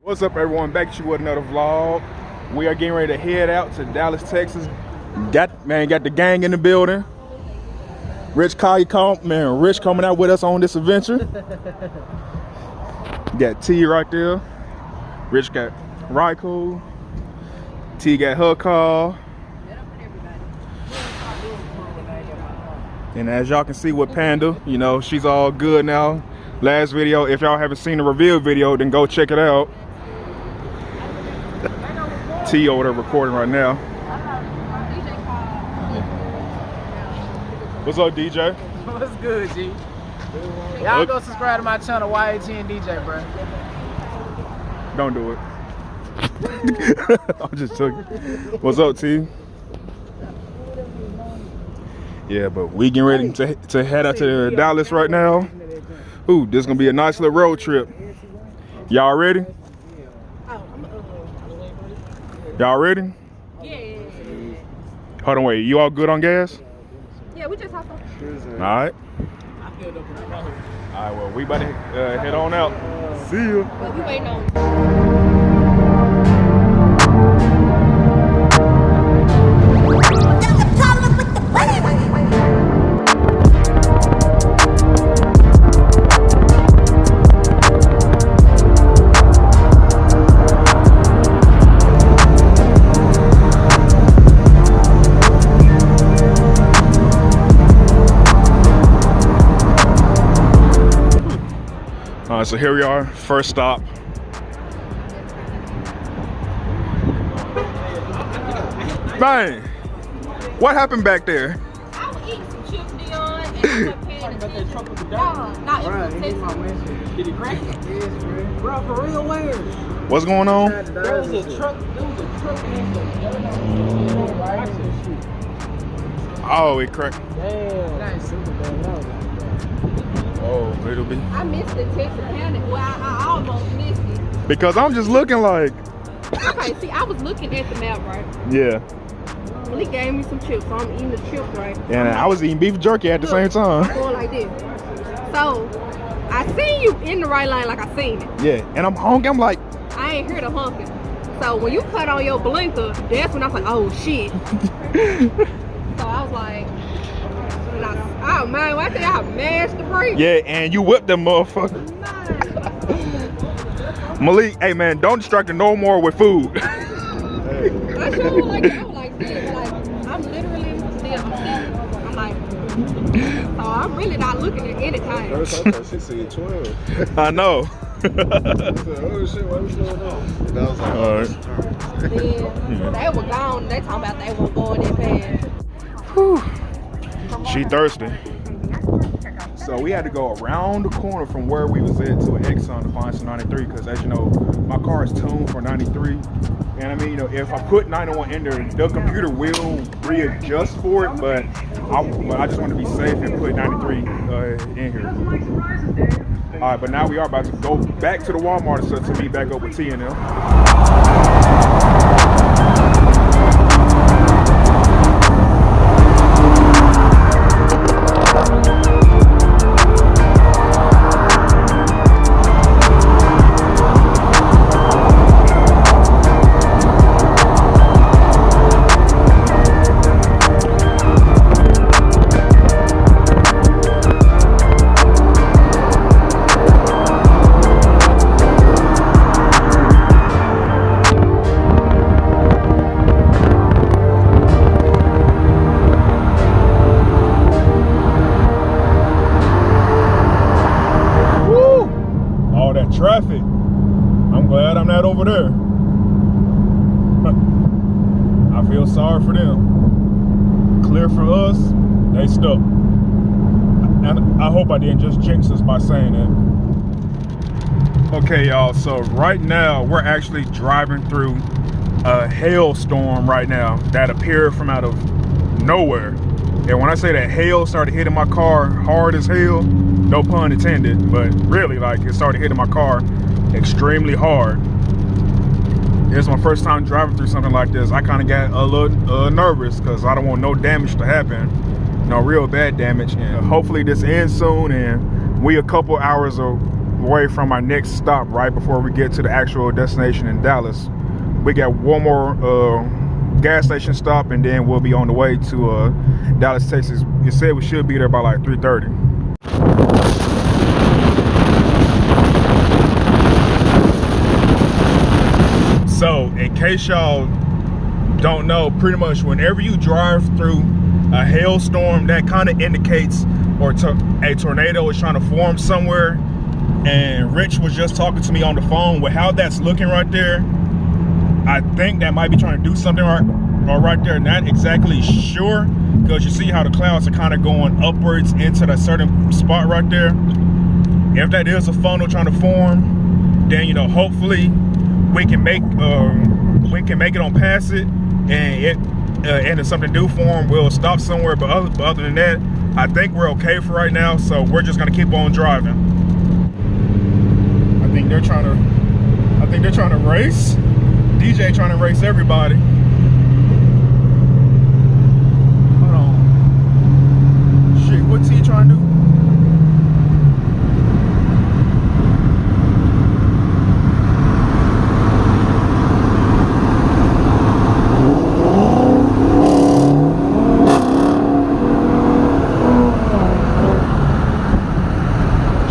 What's up, everyone? Back to you with another vlog. We are getting ready to head out to Dallas, Texas. Got the gang in the building. Rich coming out with us on this adventure. Got T right there. Rich got Ryko. T got her car. And as y'all can see with Panda, you know, she's all good now. Last video, if y'all haven't seen the reveal video, then go check it out. T over there recording right now. What's up, DJ? What's good, G? Y'all go subscribe to my channel, YAGN DJ, bro. Don't do it. I'm just joking. What's up, T? Yeah, but we getting ready to head out to Dallas right now. Ooh, this is gonna be a nice little road trip. Y'all ready? Y'all ready? Yeah. Hold on, wait. You all good on gas? Yeah, we just hopped on. All right. All right, well, we about to head on out. See ya. Well, we waiting on. All right, so here we are, first stop. Bang! What happened back there? I was eating some chips, Dion, and I kept paying attention. Nah, it was tasty. Did it crack? Bro, for real, where? What's going on? There was a truck. Oh, it cracked. Damn. Oh, it'll be. I missed the Texas County. Well, I almost missed it. Because I'm just looking like. Okay, see, I was looking at the map, right? Yeah. Well, he gave me some chips, so I'm eating the chips, right? And I was eating beef jerky at the same I'm time. going like this. So, I seen you in the right line like I seen it. Yeah, and I'm hungry. I'm like. I ain't hear the honking. So, when you cut on your blinker, that's when I was like, oh, shit. So, I was like, oh man, I think I mashed the brake. Yeah, and you whipped them motherfucker. Malik, hey man, don't distract her no more with food. I sure like that. I was like, this, like, I'm literally still, I'm like, so I'm really not looking at any time. I thought she said 12. I know. I said, oh shit, what's going on? And I was like, all right. Then they were gone. They talking about they were going that fast. Whew. She thirsty. So we had to go around the corner from where we was at to an Exxon to find some 93 because, as you know, my car is tuned for 93. And I mean, you know, if I put 91 in there, the computer will readjust for it, but I just want to be safe and put 93 in here. All right, but now we are about to go back to the Walmart to meet back up with T and them. Traffic. I'm glad I'm not over there. I feel sorry for them. Clear for us, they stuck. And I hope I didn't just jinx us by saying that. Okay, y'all, so right now we're actually driving through a hailstorm right now that appeared from out of nowhere. And when I say that hail started hitting my car hard as hell, no pun intended, but really, like, it started hitting my car extremely hard. It's my first time driving through something like this. I kind of got a little nervous because I don't want no damage to happen, no real bad damage. And hopefully this ends soon and we a couple hours away from our next stop right before we get to the actual destination in Dallas. We got one more gas station stop, and then we'll be on the way to Dallas, Texas. It said we should be there by like 3:30. So in case y'all don't know, pretty much whenever you drive through a hailstorm, that kind of indicates or a tornado is trying to form somewhere. And Rich was just talking to me on the phone with how that's looking right there. I think that might be trying to do something right there. Not exactly sure, because you see how the clouds are kind of going upwards into that certain spot right there. If that is a funnel trying to form, then, you know, hopefully we can make it on past it, and if something do form, we'll stop somewhere. But other than that, I think we're okay for right now. So we're just gonna keep on driving. I think they're trying to race. DJ trying to race everybody. Hold on. Shit, what's he trying to do?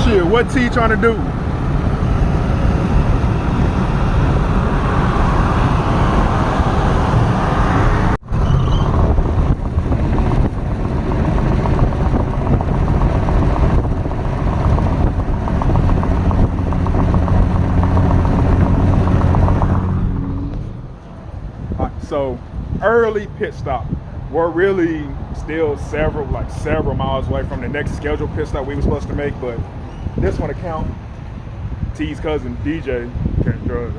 Shit, what's he trying to do? So early pit stop. We're really still several miles away from the next scheduled pit stop we were supposed to make, but this one account, T's cousin DJ can't drive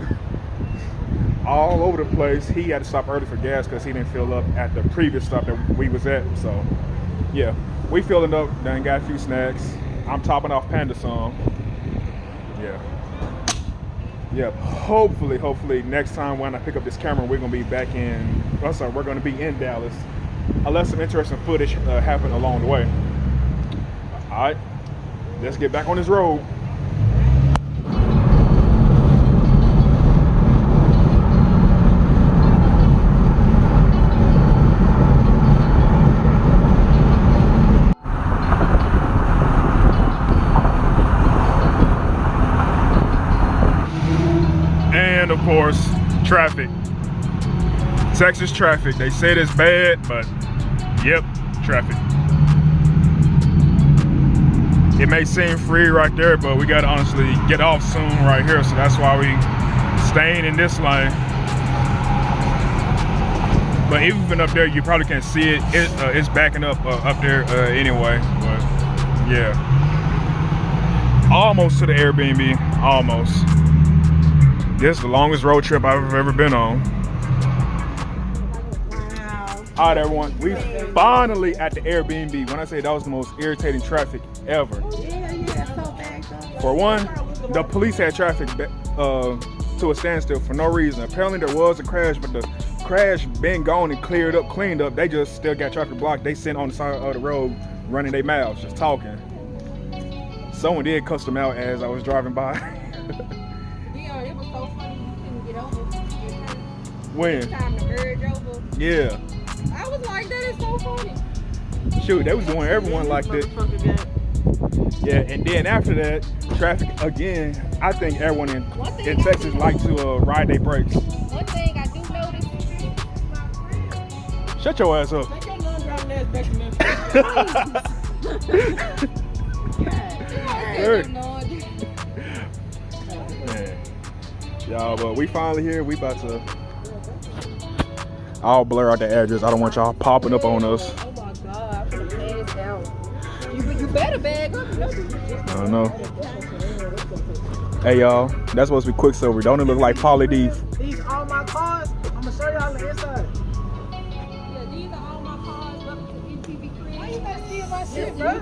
all over the place. He had to stop early for gas because he didn't fill up at the previous stop that we was at. So yeah, we filling up, then got a few snacks. I'm topping off Panda some. Yeah, hopefully next time when I pick up this camera, we're gonna be we're gonna be in Dallas, unless some interesting footage happen along the way. All right, let's get back on this road. And of course, traffic. Texas traffic. They said it's bad, but yep, traffic. It may seem free right there, but we gotta honestly get off soon right here, so that's why we staying in this lane. But even up there, you probably can't see it. It's backing up there anyway. But yeah, almost to the Airbnb, almost. This is the longest road trip I've ever been on. Wow. All right, everyone, we finally at the Airbnb. When I say that was the most irritating traffic ever. Yeah, so backed up. For one, the police had traffic to a standstill for no reason. Apparently there was a crash, but the crash been gone and cleaned up. They just still got traffic blocked. They sitting on the side of the road running their mouths, just talking. Someone did cuss them out as I was driving by. Yeah, it was so funny you couldn't get over. When? Time to merge over. Yeah. I was like, that is so funny. Shoot, they was doing everyone like that. Yeah, and then after that, traffic again. I think everyone in Texas like to ride their brakes. One thing I do notice. Shut your ass up. Take your non-driving ass back to Memphis. Man. Y'all, but we finally here. We about to. I'll blur out the address. I don't want y'all popping up on us. Oh my God, I'm gonna tear this down. You better bag up. I don't know. Hey y'all, that's supposed to be Quicksilver. Don't it look like Pauly D? These are my cars. I'm gonna show y'all the inside. Yeah, these are all my cars. Welcome to MTV Crib. Why you gotta steal my shit, bro?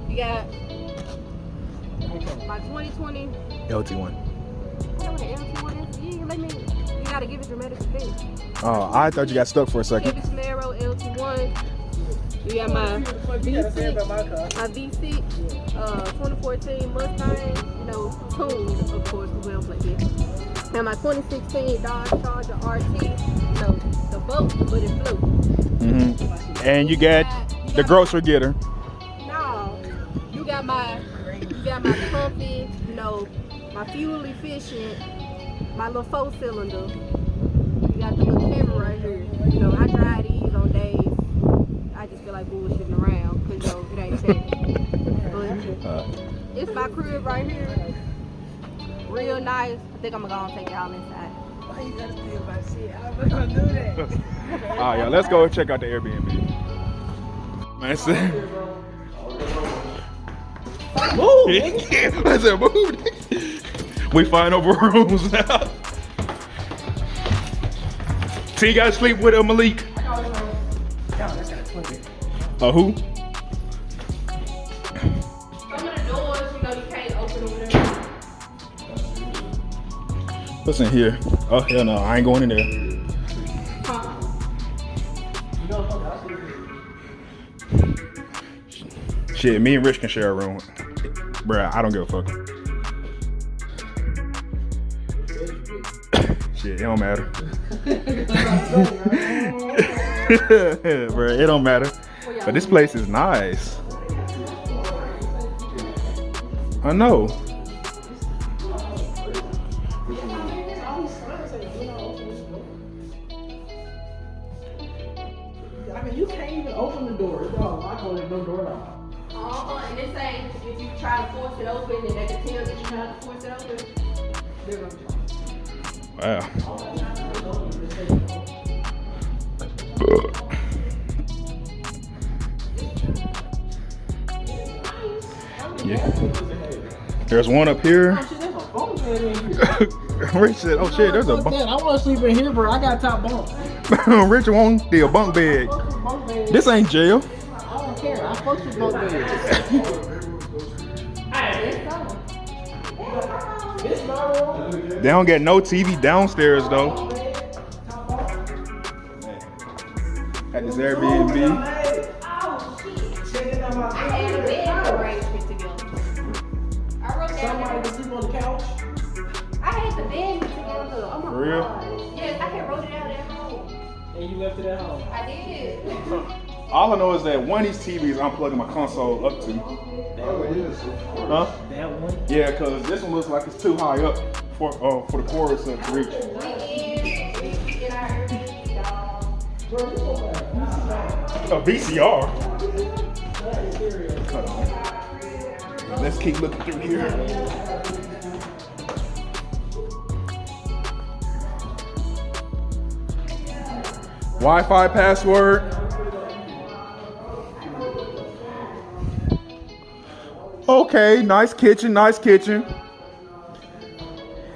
You got my 2020 LT1. You gotta give it dramatic effect. Oh, I thought you got stuck for a second. Chevy Camaro LT1. You got my V6, about my car. my V6, 2014 Mustang, you know, tuned, of course, because we don't play this. And my 2016 Dodge Charger RT, you know, the boat, but it flew. And you got the grocery getter. No, you got my comfy, you know, my fuel efficient, my little 4-cylinder. You got the little camera right here. You know, I drive these on days I just feel like bullshitting around, because, you know, it ain't safe. But it's my crib right here. Real nice. I think I'm gonna go and take y'all inside. Why you gotta steal my shit? I'm not gonna do that. Alright, y'all, let's go check out the Airbnb. Man, Move, I said move. We find over rooms now. T, you gotta sleep with Malik. Who? Some of the doors, you know, you can't open them with them. What's in here? Oh, hell no, I ain't going in there. Shit, me and Rich can share a room. Bruh, I don't give a fuck. Shit, it don't matter. Bruh, it don't matter. But this place is nice. I know. I mean, you can't even open the door. It's all locked on the door lock. And they say if you try to force it open and they can tell that you try to force it open, they're gonna Wow. Yeah. There's one up here. Rich said, oh shit, there's a bunk. I want to sleep in here, bro. I got top bunk. Rich won't do a bunk bed. This ain't jail. I don't care. I fuck with bunk beds. They don't get no TV downstairs though. At this Airbnb. I had a bed arrangement together. I wrote that Somebody down. can sleep on the couch. I had the bed together. Oh my For real? God. Yes, I had wrote it out at home. And you left it at home. I did. All I know is that one of these TVs I'm plugging my console up to. That one. Huh? That one. Yeah, cause this one looks like it's too high up for the chorus to reach. We in our Airbnb, y'all. A VCR. Let's keep looking through here. Wi-Fi password. Okay, nice kitchen, nice kitchen.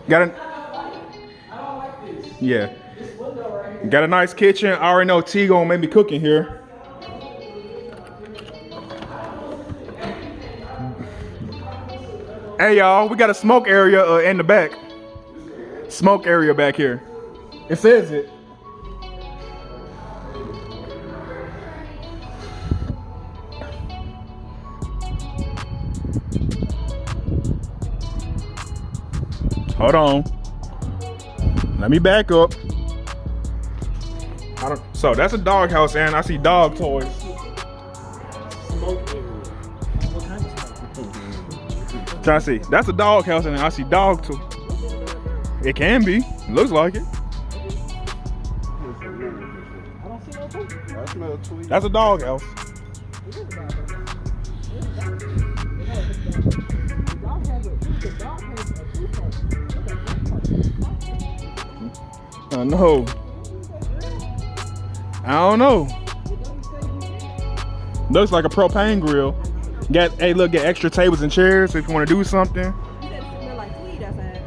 Got a yeah. Got a nice kitchen. I already know T gonna make me cook in here. Hey y'all, we got a smoke area in the back. Smoke area back here. It says it. Hold on. Let me back up. So that's a dog house, and I see dog toys. Smoke area. What kind of smoke? Trying to see. That's a dog house, and I see dog toys. It can be. Looks like it. I don't see no poop. I smell tweet. That's a dog house. I know. I don't know. Looks like a propane grill. Hey, look, get extra tables and chairs if you want to do something. You said it smell like tweed outside.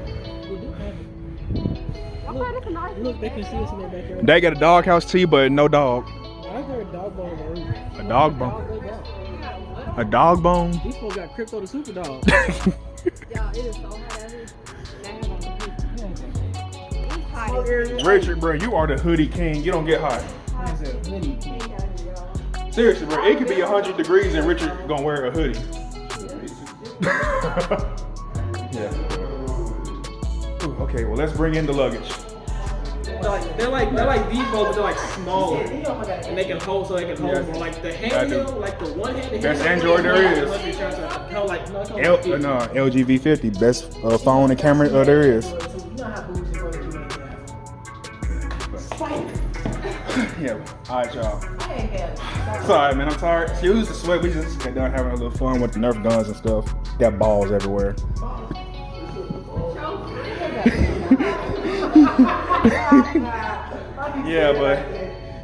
Okay, that's a nice Look, they can see us in their backyard. They got a dog house too, but no dog. I heard a dog bone on the roof. A dog bone. A dog bone. These folks got Crypto the Super Dog. Y'all, it is so hot out here. It's hot as Richard, bro, you are the hoodie king. You don't get hot. See, Seriously, bro, it could be 100 degrees and Richard gonna wear a hoodie. Yeah. Ooh, okay, well let's bring in the luggage. They're like these boats, but they're like smaller, and they can hold more. Like the handheld, like the one handed. Best Android there is. LG V50, best phone and camera there is. Yeah, alright y'all. Sorry man, I'm tired. Excuse the sweat, we just got done having a little fun with the Nerf guns and stuff. Got balls everywhere. Yeah, but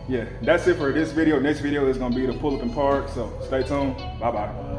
yeah, that's it for this video. Next video is gonna be the pull up and park, so stay tuned. Bye bye.